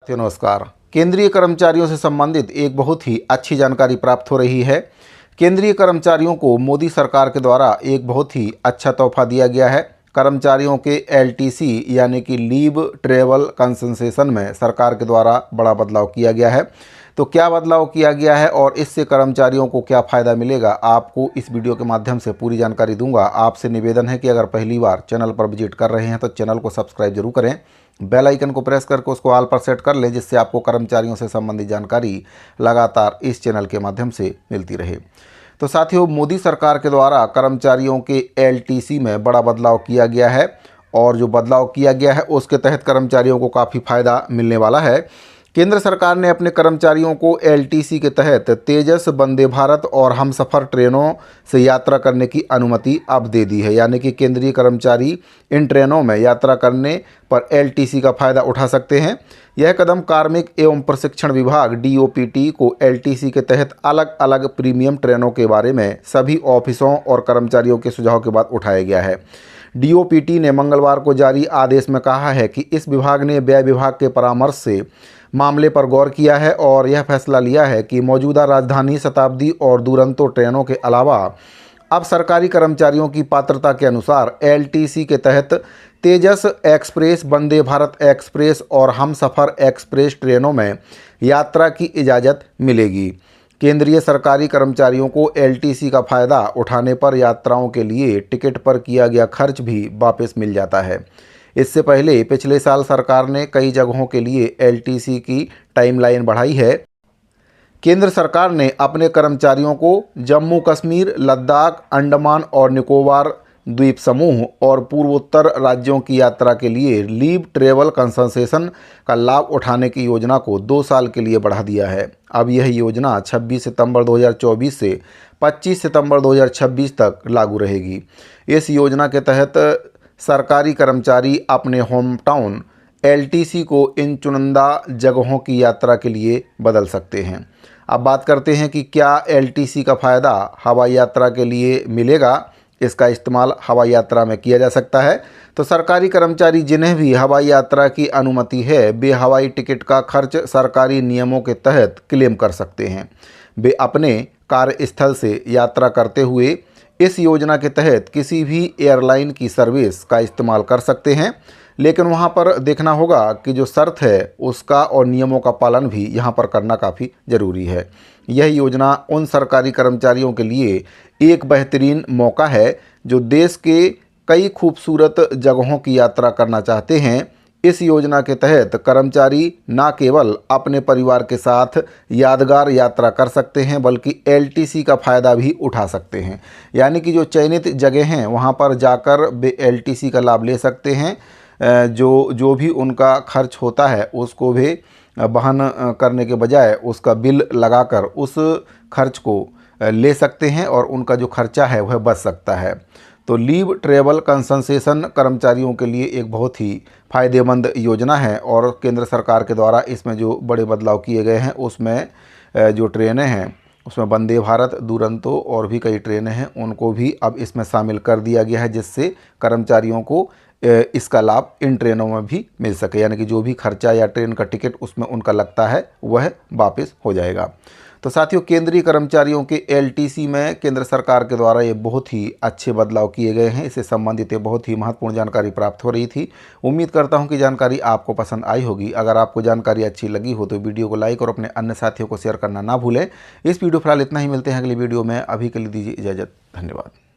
नमस्कार। केंद्रीय कर्मचारियों से संबंधित एक बहुत ही अच्छी जानकारी प्राप्त हो रही है। केंद्रीय कर्मचारियों को मोदी सरकार के द्वारा एक बहुत ही अच्छा तोहफा दिया गया है। कर्मचारियों के एलटीसी यानी कि लीव ट्रेवल कंसेशन में सरकार के द्वारा बड़ा बदलाव किया गया है। तो क्या बदलाव किया गया है और इससे कर्मचारियों को क्या फ़ायदा मिलेगा, आपको इस वीडियो के माध्यम से पूरी जानकारी दूंगा। आपसे निवेदन है कि अगर पहली बार चैनल पर विजिट कर रहे हैं तो चैनल को सब्सक्राइब जरूर करें, बेल आइकन को प्रेस करके उसको ऑल पर सेट कर लें, जिससे आपको कर्मचारियों से संबंधित जानकारी लगातार इस चैनल के माध्यम से मिलती रहे। तो साथियों, मोदी सरकार के द्वारा कर्मचारियों के एलटीसी में बड़ा बदलाव किया गया है और जो बदलाव किया गया है उसके तहत कर्मचारियों को काफ़ी फ़ायदा मिलने वाला है। केंद्र सरकार ने अपने कर्मचारियों को एलटीसी के तहत तेजस, वंदे भारत और हमसफ़र ट्रेनों से यात्रा करने की अनुमति अब दे दी है। यानी कि केंद्रीय कर्मचारी इन ट्रेनों में यात्रा करने पर एलटीसी का फ़ायदा उठा सकते हैं। यह कदम कार्मिक एवं प्रशिक्षण विभाग डीओपीटी को एलटीसी के तहत अलग अलग प्रीमियम ट्रेनों के बारे में सभी ऑफिसों और कर्मचारियों के सुझाव के बाद उठाया गया है। डीओपीटी ने मंगलवार को जारी आदेश में कहा है कि इस विभाग ने व्यय विभाग के परामर्श से मामले पर गौर किया है और यह फैसला लिया है कि मौजूदा राजधानी, शताब्दी और दुरंतो ट्रेनों के अलावा अब सरकारी कर्मचारियों की पात्रता के अनुसार एलटीसी के तहत तेजस एक्सप्रेस, वंदे भारत एक्सप्रेस और हमसफ़र एक्सप्रेस ट्रेनों में यात्रा की इजाज़त मिलेगी। केंद्रीय सरकारी कर्मचारियों को एलटीसी का फ़ायदा उठाने पर यात्राओं के लिए टिकट पर किया गया खर्च भी वापस मिल जाता है। इससे पहले पिछले साल सरकार ने कई जगहों के लिए एलटीसी की टाइमलाइन बढ़ाई है। केंद्र सरकार ने अपने कर्मचारियों को जम्मू कश्मीर, लद्दाख, अंडमान और निकोबार द्वीप समूह और पूर्वोत्तर राज्यों की यात्रा के लिए लीव ट्रेवल कंसेशन का लाभ उठाने की योजना को 2 साल के लिए बढ़ा दिया है। अब यह योजना 26 सितंबर 2024 से 25 सितंबर 2026 तक लागू रहेगी। इस योजना के तहत सरकारी कर्मचारी अपने होम टाउन एलटीसी को इन चुनिंदा जगहों की यात्रा के लिए बदल सकते हैं। अब बात करते हैं कि क्या एलटीसी का फ़ायदा हवाई यात्रा के लिए मिलेगा। इसका इस्तेमाल हवाई यात्रा में किया जा सकता है। तो सरकारी कर्मचारी जिन्हें भी हवाई यात्रा की अनुमति है, वे हवाई टिकट का खर्च सरकारी नियमों के तहत क्लेम कर सकते हैं। वे अपने कार्यस्थल से यात्रा करते हुए इस योजना के तहत किसी भी एयरलाइन की सर्विस का इस्तेमाल कर सकते हैं, लेकिन वहां पर देखना होगा कि जो शर्त है उसका और नियमों का पालन भी यहां पर करना काफ़ी ज़रूरी है। यह योजना उन सरकारी कर्मचारियों के लिए एक बेहतरीन मौका है जो देश के कई खूबसूरत जगहों की यात्रा करना चाहते हैं। इस योजना के तहत कर्मचारी न केवल अपने परिवार के साथ यादगार यात्रा कर सकते हैं, बल्कि एलटीसी का फ़ायदा भी उठा सकते हैं। यानी कि जो चयनित जगह हैं वहां पर जाकर वे एलटीसी का लाभ ले सकते हैं। जो भी उनका खर्च होता है उसको भी वहन करने के बजाय उसका बिल लगाकर उस खर्च को ले सकते हैं और उनका जो खर्चा है वह बच सकता है। तो लीव ट्रेवल कंसेशन कर्मचारियों के लिए एक बहुत ही फ़ायदेमंद योजना है और केंद्र सरकार के द्वारा इसमें जो बड़े बदलाव किए गए हैं उसमें जो ट्रेनें हैं उसमें वंदे भारत, दुरंतो और भी कई ट्रेनें हैं उनको भी अब इसमें शामिल कर दिया गया है, जिससे कर्मचारियों को इसका लाभ इन ट्रेनों में भी मिल सके। यानी कि जो भी खर्चा या ट्रेन का टिकट उसमें उनका लगता है वह वापस हो जाएगा। तो साथियों, केंद्रीय कर्मचारियों के एलटीसी में केंद्र सरकार के द्वारा ये बहुत ही अच्छे बदलाव किए गए हैं। इससे संबंधित ये बहुत ही महत्वपूर्ण जानकारी प्राप्त हो रही थी। उम्मीद करता हूं कि जानकारी आपको पसंद आई होगी। अगर आपको जानकारी अच्छी लगी हो तो वीडियो को लाइक और अपने अन्य साथियों को शेयर करना ना भूलें। इस वीडियो फिलहाल इतना ही, मिलते हैं अगली वीडियो में। अभी के लिए दीजिए इजाज़त। धन्यवाद।